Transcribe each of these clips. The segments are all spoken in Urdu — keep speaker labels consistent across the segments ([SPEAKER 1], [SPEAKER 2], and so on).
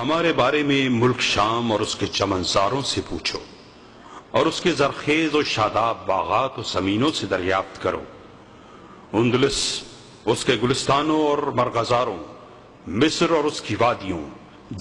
[SPEAKER 1] ہمارے بارے میں ملک شام اور اس کے چمنزاروں سے پوچھو، اور اس کے زرخیز و شاداب باغات و زمینوں سے دریافت کرو۔ اندلس، اس کے گلستانوں اور مرغزاروں، مصر اور اس کی وادیوں،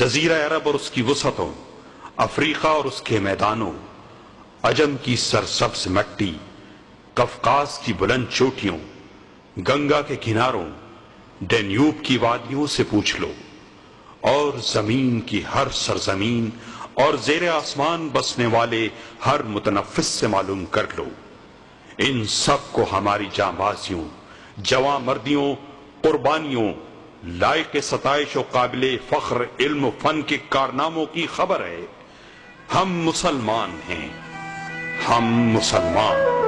[SPEAKER 1] جزیرہ عرب اور اس کی وسعتوں، افریقہ اور اس کے میدانوں، عجم کی سرسبز مٹی، قفقاز کی بلند چوٹیوں، گنگا کے کناروں، ڈینیوب کی وادیوں سے پوچھ لو، اور زمین کی ہر سرزمین اور زیر آسمان بسنے والے ہر متنفس سے معلوم کر لو۔ ان سب کو ہماری جانبازیوں، جواں مردیوں، قربانیوں، لائق ستائش و قابل فخر علم و فن کے کارناموں کی خبر ہے۔ ہم مسلمان ہیں، ہم مسلمان۔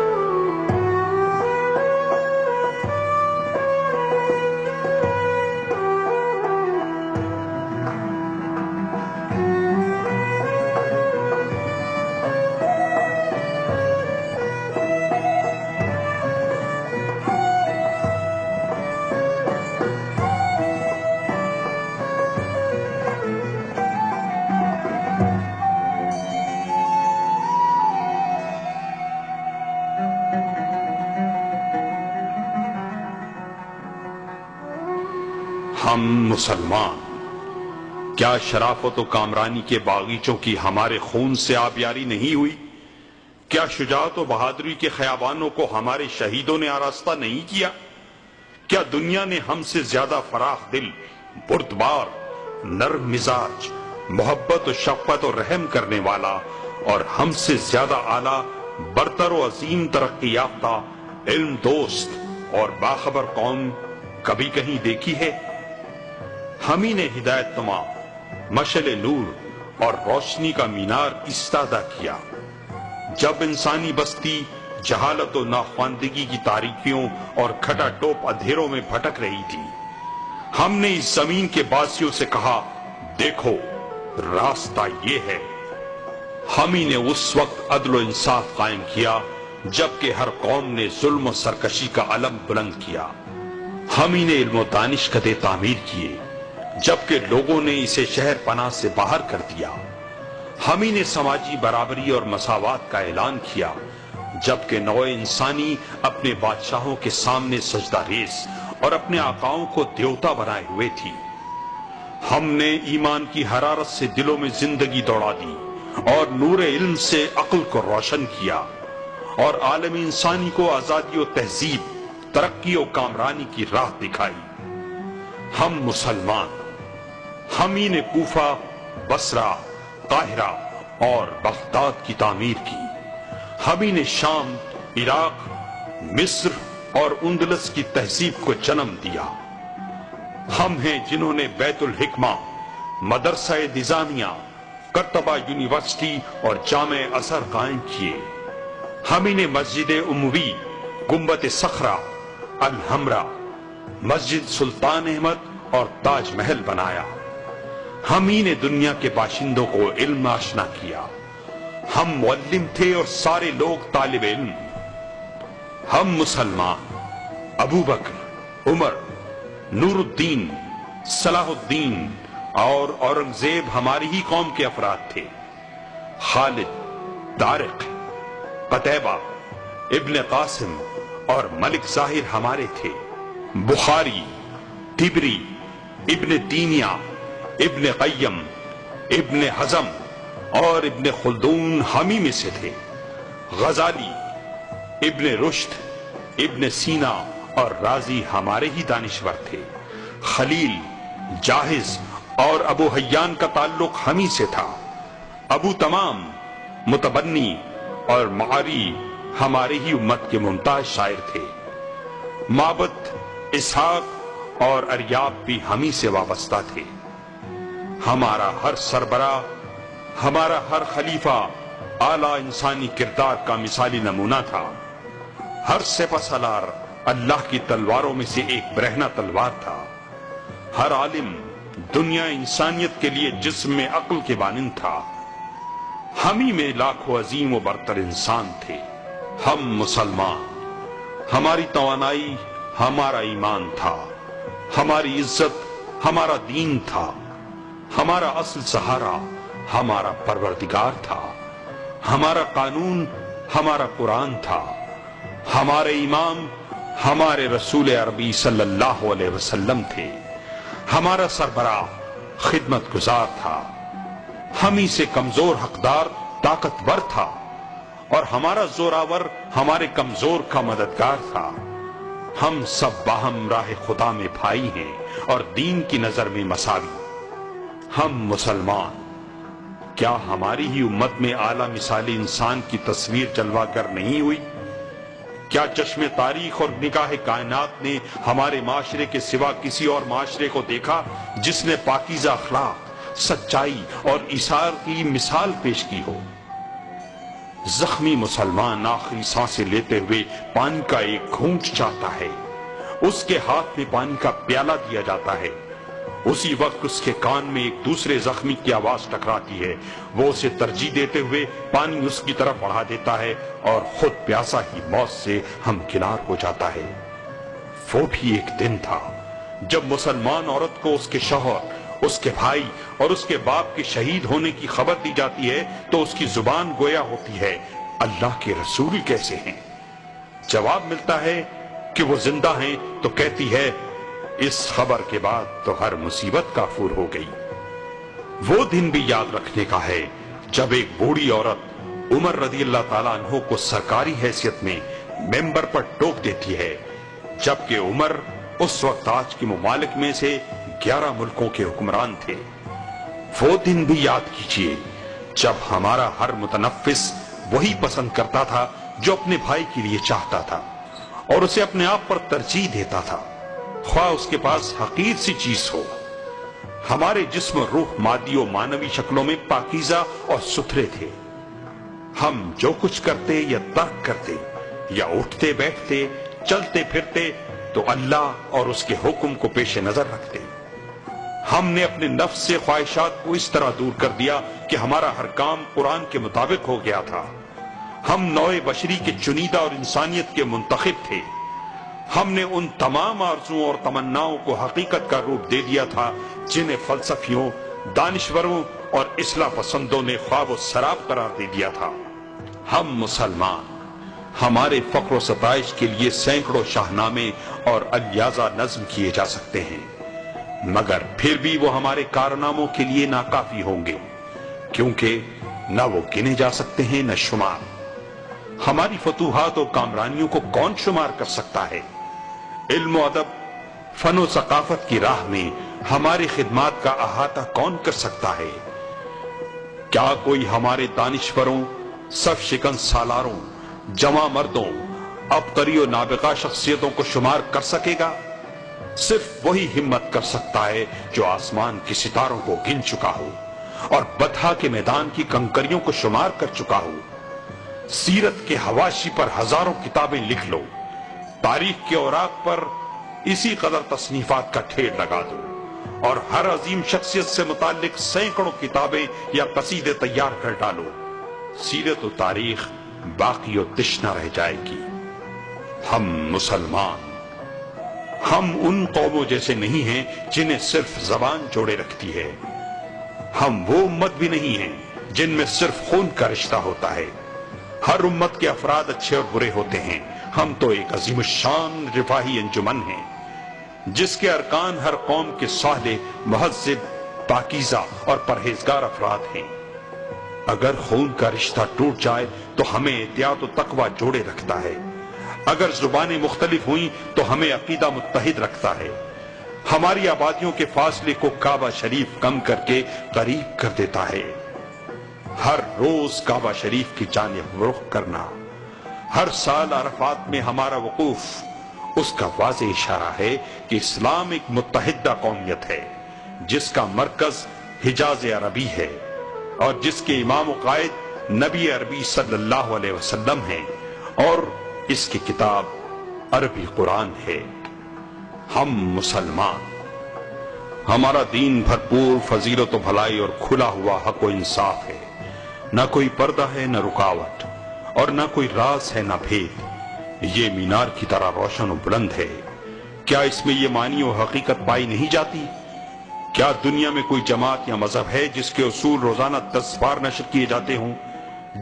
[SPEAKER 1] ہم مسلمان۔ کیا شرافت و کامرانی کے باغیچوں کی ہمارے خون سے آبیاری نہیں ہوئی؟ کیا شجاعت و بہادری کے خیابانوں کو ہمارے شہیدوں نے آراستہ نہیں کیا؟ کیا دنیا نے ہم سے زیادہ فراخ دل، بردبار، نرم مزاج، محبت و شفقت و رحم کرنے والا اور ہم سے زیادہ اعلیٰ، برتر و عظیم ترقی یافتہ، علم دوست اور باخبر قوم کبھی کہیں دیکھی ہے؟ ہم ہی نے ہدایت نما، مشعل نور اور روشنی کا مینار ایستادہ کیا۔ جب انسانی بستی جہالت و ناخواندگی کی تاریکیوں اور کھٹا ٹوپ اندھیروں میں بھٹک رہی تھی، ہم نے اس زمین کے باسیوں سے کہا، دیکھو راستہ یہ ہے۔ ہم ہی نے اس وقت عدل و انصاف قائم کیا جبکہ ہر قوم نے ظلم و سرکشی کا علم بلند کیا۔ ہم ہی نے علم و دانشکدے تعمیر کیے جبکہ لوگوں نے اسے شہر پناہ سے باہر کر دیا۔ ہم ہی نے سماجی برابری اور مساوات کا اعلان کیا جبکہ نوع انسانی اپنے بادشاہوں کے سامنے سجدہ ریز اور اپنے آقاؤں کو دیوتا بنائے ہوئے تھی۔ ہم نے ایمان کی حرارت سے دلوں میں زندگی دوڑا دی اور نور علم سے عقل کو روشن کیا، اور عالم انسانی کو آزادی و تہذیب، ترقی و کامرانی کی راہ دکھائی۔ ہم مسلمان۔ ہم ہی نے کوفہ، بصرہ، قاہرہ اور بغداد کی تعمیر کی۔ ہم ہی نے شام، عراق، مصر اور اندلس کی تہذیب کو جنم دیا۔ ہم ہیں جنہوں نے بیت الحکمہ، مدرسہ نظامیہ، قرطبہ یونیورسٹی اور جامع ازہر قائم کیے۔ ہم ہی نے مسجد اموی، گنبد صخرہ، الحمرا، مسجد سلطان احمد اور تاج محل بنایا۔ ہم ہی نے دنیا کے باشندوں کو علم آشنا کیا۔ ہم معلم تھے اور سارے لوگ طالب علم۔ ہم مسلمان۔ ابو بکر، عمر، نور الدین، صلاح الدین اور اورنگزیب ہماری ہی قوم کے افراد تھے۔ خالد، طارق، قتیبہ، ابن قاسم اور ملک ظاہر ہمارے تھے۔ بخاری، طبری، ابن تیمیہ، ابن قیم، ابن حزم اور ابن خلدون ہم ہی میں سے تھے۔ غزالی، ابن رشد، ابن سینا اور رازی ہمارے ہی دانشور تھے۔ خلیل، جاہز اور ابو حیان کا تعلق ہم ہی سے تھا۔ ابو تمام، متبنی اور معاری ہماری ہی امت کے ممتاز شاعر تھے۔ معبد، اسحاق اور اریاب بھی ہم ہی سے وابستہ تھے۔ ہمارا ہر سربراہ، ہمارا ہر خلیفہ اعلیٰ انسانی کردار کا مثالی نمونہ تھا۔ ہر سپہ سالار اللہ کی تلواروں میں سے ایک برہنہ تلوار تھا۔ ہر عالم دنیا انسانیت کے لیے جسم میں عقل کے مانند تھا۔ ہم ہی میں لاکھوں عظیم و برتر انسان تھے۔ ہم مسلمان۔ ہماری توانائی ہمارا ایمان تھا، ہماری عزت ہمارا دین تھا، ہمارا اصل سہارا ہمارا پروردگار تھا، ہمارا قانون ہمارا قرآن تھا، ہمارے امام ہمارے رسول عربی صلی اللہ علیہ وسلم تھے، ہمارا سربراہ خدمت گزار تھا، ہم ہی سے کمزور حقدار طاقتور تھا، اور ہمارا زوراور ہمارے کمزور کا مددگار تھا۔ ہم سب باہم راہ خدا میں بھائی ہیں اور دین کی نظر میں مساوی۔ ہم مسلمان، کیا ہماری ہی امت میں اعلیٰ مثالی انسان کی تصویر جلوہ گر نہیں ہوئی؟ کیا چشم تاریخ اور نگاہ کائنات نے ہمارے معاشرے کے سوا کسی اور معاشرے کو دیکھا جس نے پاکیزہ اخلاق، سچائی اور ایثار کی مثال پیش کی ہو؟ زخمی مسلمان آخری سانسیں لیتے ہوئے پانی کا ایک گھونٹ چاہتا ہے، اس کے ہاتھ میں پانی کا پیالہ دیا جاتا ہے، اسی وقت اس کے کان میں ایک دوسرے زخمی کی آواز ٹکراتی ہے، وہ اسے ترجیح دیتے ہوئے پانی اس کی طرف بڑھا دیتا ہے اور خود پیاسا ہی موت سے ہمکنار ہو جاتا ہے۔ وہ بھی ایک دن تھا جب مسلمان عورت کو اس کے شوہر، اس کے بھائی اور اس کے باپ کے شہید ہونے کی خبر دی جاتی ہے تو اس کی زبان گویا ہوتی ہے، اللہ کے رسول کیسے ہیں؟ جواب ملتا ہے کہ وہ زندہ ہیں تو کہتی ہے، اس خبر کے بعد تو ہر مصیبت کافور ہو گئی۔ وہ دن بھی یاد رکھنے کا ہے جب ایک بوڑھی عورت عمر رضی اللہ تعالیٰ عنہ کو سرکاری حیثیت میں ممبر پر ٹوک دیتی ہے، جبکہ عمر اس وقت آج کے ممالک میں سے 11 ملکوں کے حکمران تھے۔ وہ دن بھی یاد کیجئے جب ہمارا ہر متنفس وہی پسند کرتا تھا جو اپنے بھائی کے لیے چاہتا تھا اور اسے اپنے آپ پر ترجیح دیتا تھا، خواہ اس کے پاس حقیر سی چیز ہو۔ ہمارے جسم و روح مادی و معنوی شکلوں میں پاکیزہ اور ستھرے تھے۔ ہم جو کچھ کرتے یا ترک کرتے یا اٹھتے بیٹھتے چلتے پھرتے تو اللہ اور اس کے حکم کو پیش نظر رکھتے۔ ہم نے اپنے نفس سے خواہشات کو اس طرح دور کر دیا کہ ہمارا ہر کام قرآن کے مطابق ہو گیا تھا۔ ہم نوع بشری کے چنیدہ اور انسانیت کے منتخب تھے۔ ہم نے ان تمام آرزوؤں اور تمناؤں کو حقیقت کا روپ دے دیا تھا جنہیں فلسفیوں، دانشوروں اور اصلاح پسندوں نے خواب و سراب قرار دے دیا تھا۔ ہم مسلمان، ہمارے فخر و ستائش کے لیے سینکڑوں شاہنامے اور الیازہ نظم کیے جا سکتے ہیں، مگر پھر بھی وہ ہمارے کارناموں کے لیے ناکافی ہوں گے، کیونکہ نہ وہ گنے جا سکتے ہیں نہ شمار۔ ہماری فتوحات و کامرانیوں کو کون شمار کر سکتا ہے؟ علم و ادب، فن و ثقافت کی راہ میں ہماری خدمات کا احاطہ کون کر سکتا ہے؟ کیا کوئی ہمارے دانشوروں، صف شکن سالاروں، جواں مردوں، عبقری و نابغہ شخصیتوں کو شمار کر سکے گا؟ صرف وہی ہمت کر سکتا ہے جو آسمان کے ستاروں کو گن چکا ہو اور بطحا کے میدان کی کنکریوں کو شمار کر چکا ہو۔ سیرت کے حواشی پر ہزاروں کتابیں لکھ لو، تاریخ کے اوراق پر اسی قدر تصنیفات کا ڈھیر لگا دو، اور ہر عظیم شخصیت سے متعلق سینکڑوں کتابیں یا قصیدے تیار کر ڈالو، سیرت و تاریخ باقی و تشنہ رہ جائے گی۔ ہم مسلمان، ہم ان قوموں جیسے نہیں ہیں جنہیں صرف زبان جوڑے رکھتی ہے۔ ہم وہ امت بھی نہیں ہیں جن میں صرف خون کا رشتہ ہوتا ہے۔ ہر امت کے افراد اچھے اور برے ہوتے ہیں۔ ہم تو ایک عظیم الشان رفاہی انجمن ہیں جس کے ارکان ہر قوم کے صالح، مہذب، پاکیزہ اور پرہیزگار افراد ہیں۔ اگر خون کا رشتہ ٹوٹ جائے تو ہمیں احتیاط و تقوی جوڑے رکھتا ہے، اگر زبانیں مختلف ہوئیں تو ہمیں عقیدہ متحد رکھتا ہے، ہماری آبادیوں کے فاصلے کو کعبہ شریف کم کر کے قریب کر دیتا ہے۔ ہر روز کعبہ شریف کی جانب رخ کرنا، ہر سال عرفات میں ہمارا وقوف، اس کا واضح اشارہ ہے کہ اسلام ایک متحدہ قومیت ہے جس کا مرکز حجاز عربی ہے اور جس کے امام و قائد نبی عربی صلی اللہ علیہ وسلم ہیں، اور اس کی کتاب عربی قرآن ہے۔ ہم مسلمان، ہمارا دین بھرپور فضیلت و بھلائی اور کھلا ہوا حق و انصاف ہے، نہ کوئی پردہ ہے نہ رکاوٹ، اور نہ کوئی راز ہے نہ بھید۔ یہ مینار کی طرح روشن و بلند ہے۔ کیا اس میں یہ معنی و حقیقت پائی نہیں جاتی کیا دنیا میں کوئی جماعت یا مذہب ہے جس کے اصول روزانہ 10 بار نشر کیے جاتے ہوں،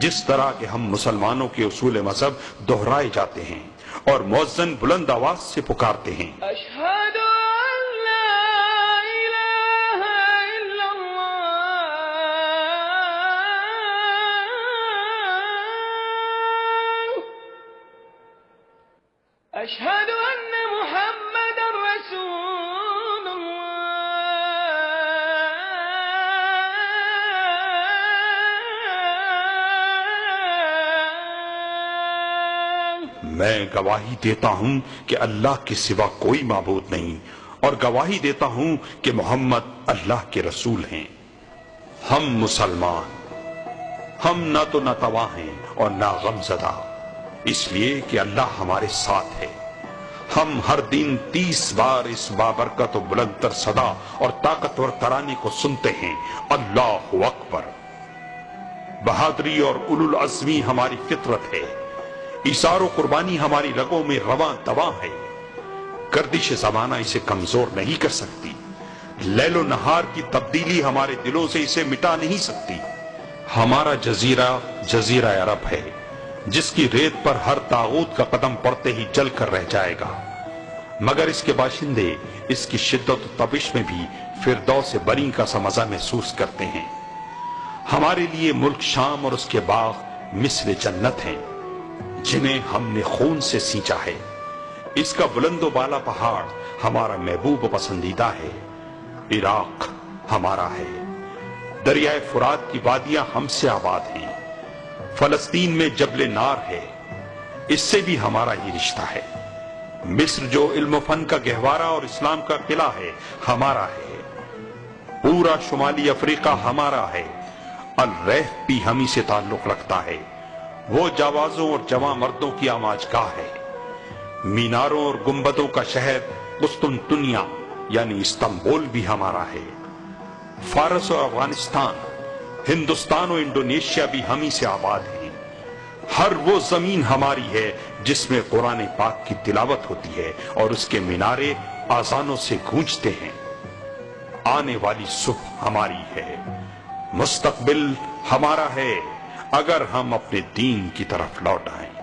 [SPEAKER 1] جس طرح کہ ہم مسلمانوں کے اصول مذہب دہرائے جاتے ہیں اور مؤذن بلند آواز سے پکارتے ہیں،
[SPEAKER 2] اشہد ان لا الہ الا اللہ اشہد ان محمد رسول اللہ۔
[SPEAKER 1] میں گواہی دیتا ہوں کہ اللہ کے سوا کوئی معبود نہیں، اور گواہی دیتا ہوں کہ محمد اللہ کے رسول ہیں۔ ہم مسلمان، ہم نہ تو ناتواں ہیں اور نہ غم زدہ، اس لیے کہ اللہ ہمارے ساتھ ہے۔ ہم ہر دن 30 بار اس بابرکت و بلند تر صدا اور طاقتور ترانے کو سنتے ہیں، اللہ اکبر۔ بہادری اور اولو العزمی ہماری فطرت ہے، ایثار و قربانی ہماری رگوں میں رواں دواں ہے، گردش زمانہ اسے کمزور نہیں کر سکتی، لیل و نہار کی تبدیلی ہمارے دلوں سے اسے مٹا نہیں سکتی۔ ہمارا جزیرہ جزیرہ عرب ہے، جس کی ریت پر ہر طاغوت کا قدم پڑتے ہی جل کر رہ جائے گا، مگر اس کے باشندے اس کی شدت و تپش میں بھی فردوس بری کا سا مزہ محسوس کرتے ہیں۔ ہمارے لیے ملک شام اور اس کے باغ مثل جنت ہیں، جنہیں ہم نے خون سے سینچا ہے۔ اس کا بلند و بالا پہاڑ ہمارا محبوب و پسندیدہ ہے، عراق ہمارا ہے، دریائے فرات کی وادیاں ہم سے آباد ہیں، فلسطین میں جبل نار ہے، اس سے بھی ہمارا ہی رشتہ ہے، مصر جو علم و فن کا گہوارہ اور اسلام کا قلعہ ہے ہمارا ہے، پورا شمالی افریقہ ہمارا ہے، الریف بھی ہمیں سے تعلق رکھتا ہے، وہ جاوازوں اور جواں مردوں کی آماج گاہ ہے، میناروں اور گنبدوں کا شہر قسطنطنیہ یعنی استنبول بھی ہمارا ہے، فارس اور افغانستان، ہندوستان و انڈونیشیا بھی ہمیں سے آباد ہیں، ہر وہ زمین ہماری ہے جس میں قرآن پاک کی تلاوت ہوتی ہے اور اس کے مینارے آذانوں سے گونجتے ہیں۔ آنے والی صبح ہماری ہے، مستقبل ہمارا ہے، اگر ہم اپنے دین کی طرف لوٹ آئیں۔